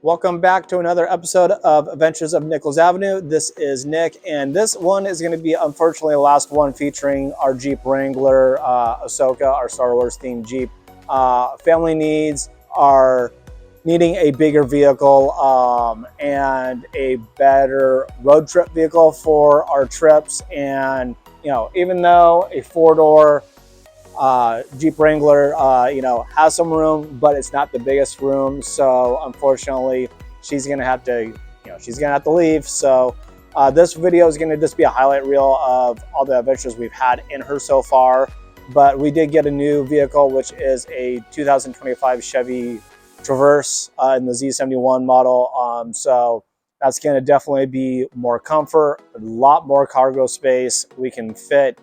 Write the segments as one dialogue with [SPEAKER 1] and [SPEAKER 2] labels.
[SPEAKER 1] Welcome back to another episode of Adventures of Nichols Avenue. This is Nick, and this one is going to be, unfortunately, the last one featuring our Jeep Wrangler Ashoka, our Star Wars themed Jeep. Family needs are needing a bigger vehicle and a better road trip vehicle for our trips. And even though a four-door Jeep Wrangler, has some room, but it's not the biggest room. So unfortunately, she's gonna have to leave. So this video is gonna just be a highlight reel of all the adventures we've had in her so far. But we did get a new vehicle, which is a 2025 Chevy Traverse in the Z71 model. So that's gonna definitely be more comfort, a lot more cargo space. We can fit,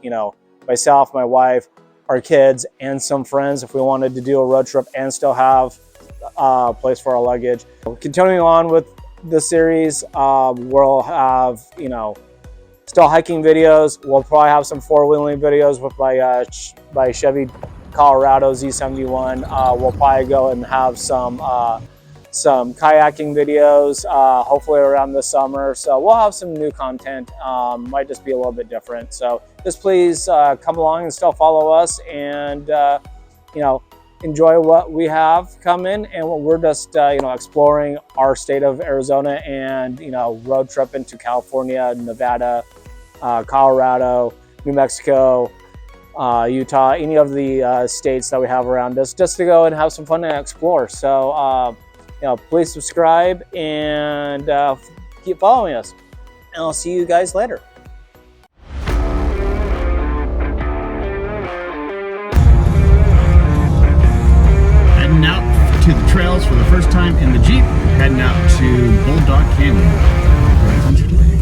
[SPEAKER 1] myself, my wife, our kids, and some friends if we wanted to do a road trip and still have a place for our luggage. Continuing on with the series, we'll have still hiking videos. We'll probably have some four-wheeling videos with my Chevy Colorado Z71. We'll probably go and have some kayaking videos, hopefully around the summer. So we'll have some new content, might just be a little bit different. So just please come along and still follow us and, enjoy what we have coming. And we're just, exploring our state of Arizona and, road trip into California, Nevada, Colorado, New Mexico, Utah, any of the states that we have around us, just to go and have some fun and explore. So, please subscribe and keep following us. And I'll see you guys later.
[SPEAKER 2] Heading out to the trails for the first time in the Jeep. Heading out to Bulldog Canyon. Adventure today.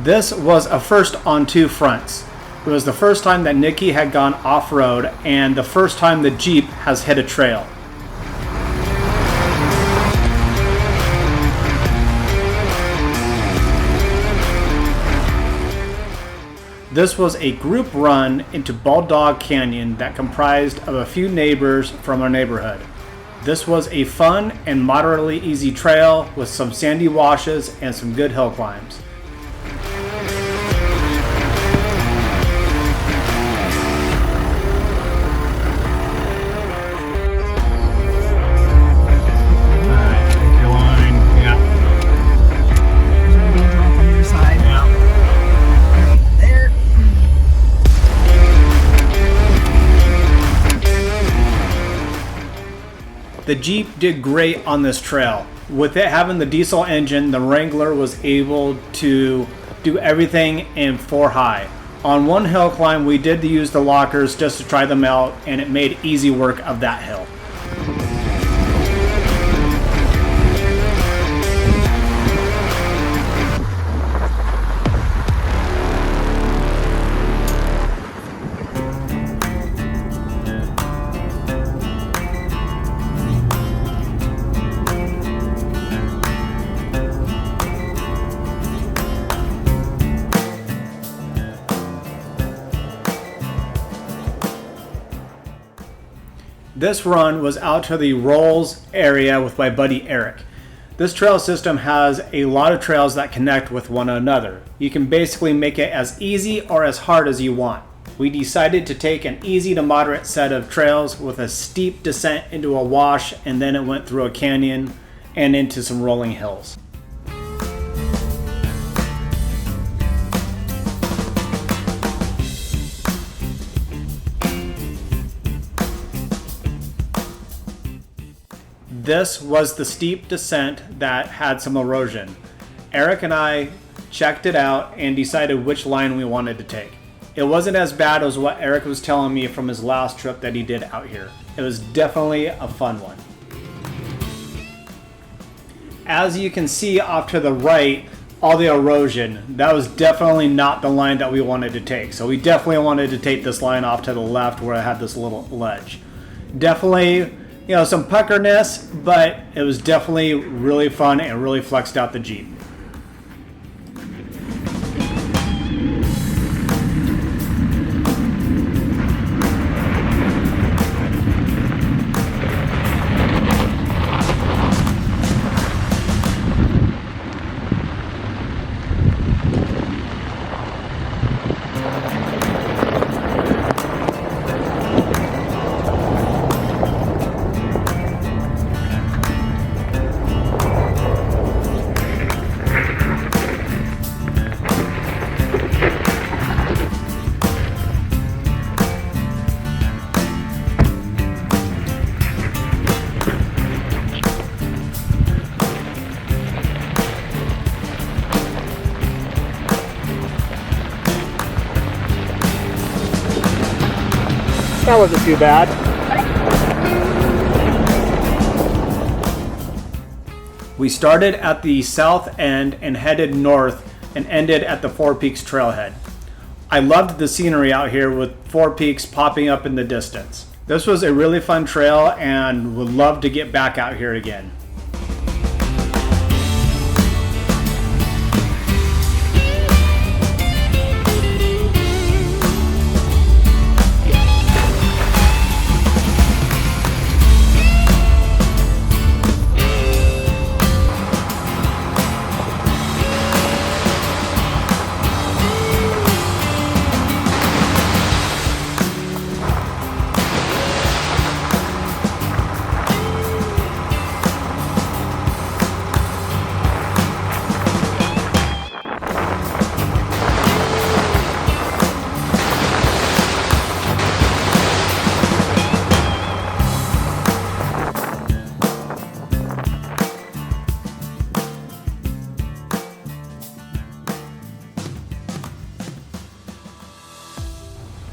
[SPEAKER 1] This was a first on two fronts. It was the first time that Nikki had gone off-road and the first time the Jeep has hit a trail. This was a group run into Bulldog Canyon that comprised of a few neighbors from our neighborhood. This was a fun and moderately easy trail with some sandy washes and some good hill climbs. The Jeep did great on this trail. With it having the diesel engine, the Wrangler was able to do everything in 4 high. On one hill climb, we did use the lockers just to try them out, and it made easy work of that hill. This run was out to the Rolls area with my buddy Eric. This trail system has a lot of trails that connect with one another. You can basically make it as easy or as hard as you want. We decided to take an easy to moderate set of trails with a steep descent into a wash, and then it went through a canyon and into some rolling hills. This was the steep descent that had some erosion. Eric and I checked it out and decided which line we wanted to take. It wasn't as bad as what Eric was telling me from his last trip that he did out here. It was definitely a fun one. As you can see off to the right, all the erosion, that was definitely not the line that we wanted to take. So we definitely wanted to take this line off to the left where it had this little ledge. Definitely, some puckerness, but it was definitely really fun and really flexed out the Jeep. That wasn't too bad. We started at the south end and headed north and ended at the Four Peaks trailhead. I loved the scenery out here with Four Peaks popping up in the distance. This was a really fun trail and would love to get back out here again.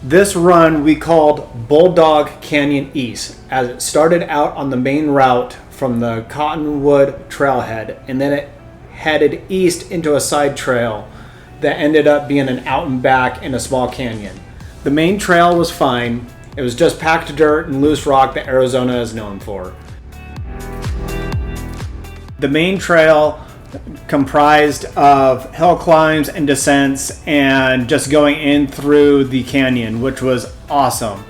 [SPEAKER 1] This run we called Bulldog Canyon East, as it started out on the main route from the Cottonwood trailhead, and then it headed east into a side trail that ended up being an out and back in a small canyon. The main trail was fine. It was just packed dirt and loose rock that Arizona is known for. The main trail comprised of hill climbs and descents and just going in through the canyon, which was awesome.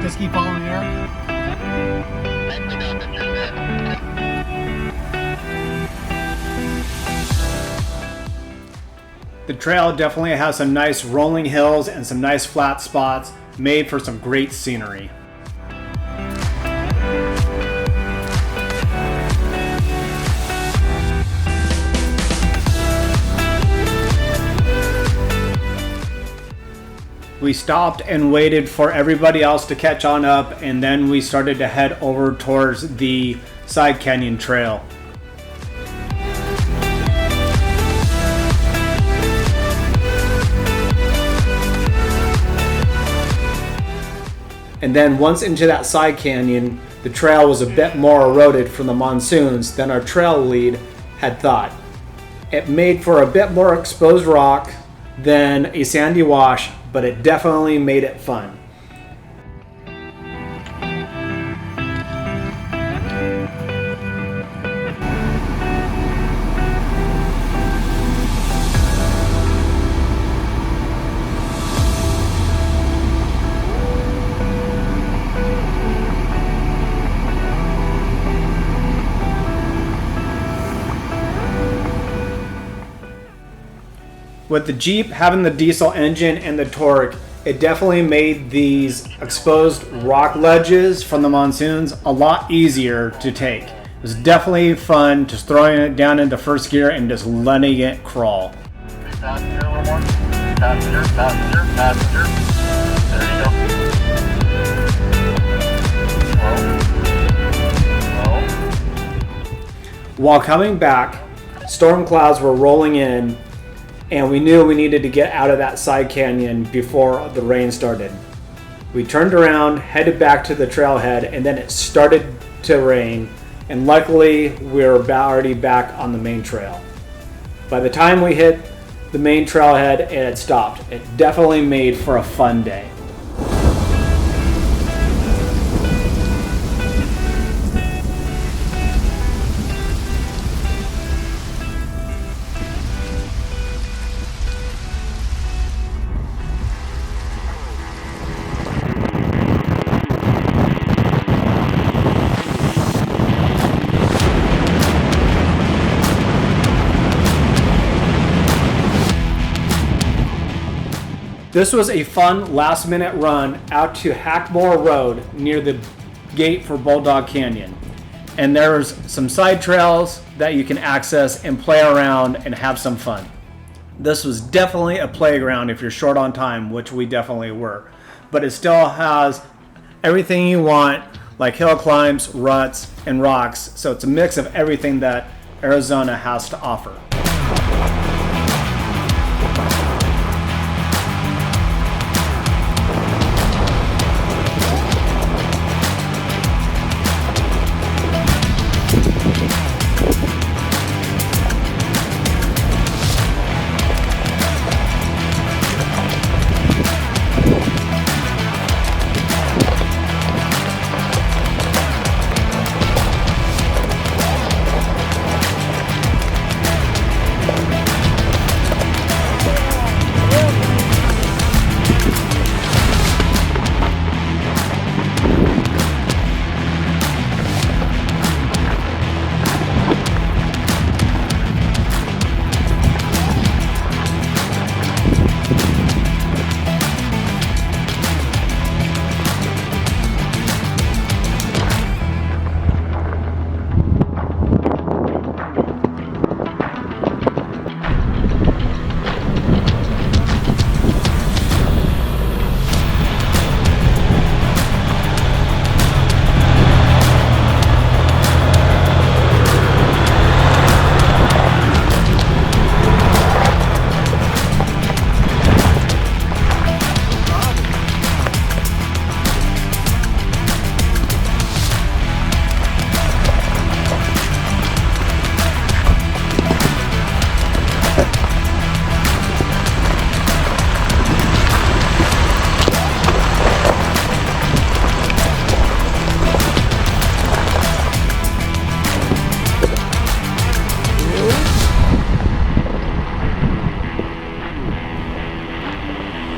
[SPEAKER 1] Just keep following her. The trail definitely has some nice rolling hills and some nice flat spots, made for some great scenery. We stopped and waited for everybody else to catch on up, and then we started to head over towards the side canyon trail. And then once into that side canyon, the trail was a bit more eroded from the monsoons than our trail lead had thought. It made for a bit more exposed rock than a sandy wash, but it definitely made it fun. With the Jeep having the diesel engine and the torque, it definitely made these exposed rock ledges from the monsoons a lot easier to take. It was definitely fun just throwing it down into first gear and just letting it crawl.
[SPEAKER 3] Passenger, one more. Passenger. There you go.
[SPEAKER 1] While coming back, storm clouds were rolling in, and we knew we needed to get out of that side canyon before the rain started. We turned around, headed back to the trailhead, and then it started to rain, and luckily we were already back on the main trail. By the time we hit the main trailhead, it had stopped. It definitely made for a fun day. This was a fun last-minute run out to Hackmore Road near the gate for Bulldog Canyon. And there's some side trails that you can access and play around and have some fun. This was definitely a playground if you're short on time, which we definitely were. But it still has everything you want, like hill climbs, ruts, and rocks. So it's a mix of everything that Arizona has to offer.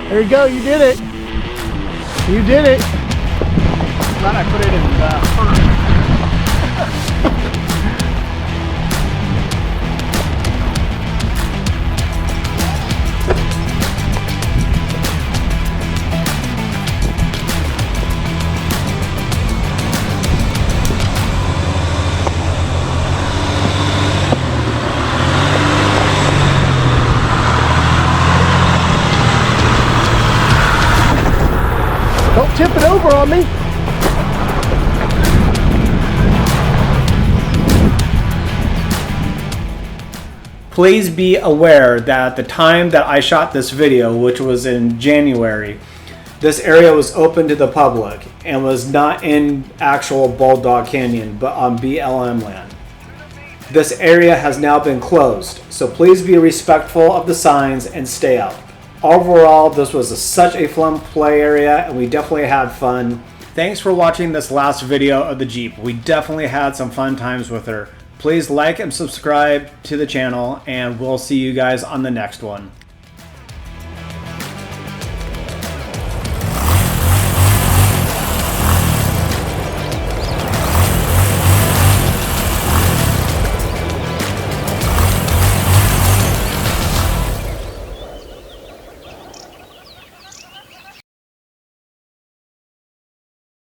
[SPEAKER 4] There you go, you did it. You did it.
[SPEAKER 1] Glad I put it in first.
[SPEAKER 4] Don't tip it over on me.
[SPEAKER 1] Please be aware that at the time that I shot this video, which was in January, this area was open to the public and was not in actual Bulldog Canyon, but on BLM land. This area has now been closed, so please be respectful of the signs and stay out. Overall, this was such a fun play area and we definitely had fun. Thanks for watching this last video of the Jeep. We definitely had some fun times with her. Please like and subscribe to the channel and we'll see you guys on the next one.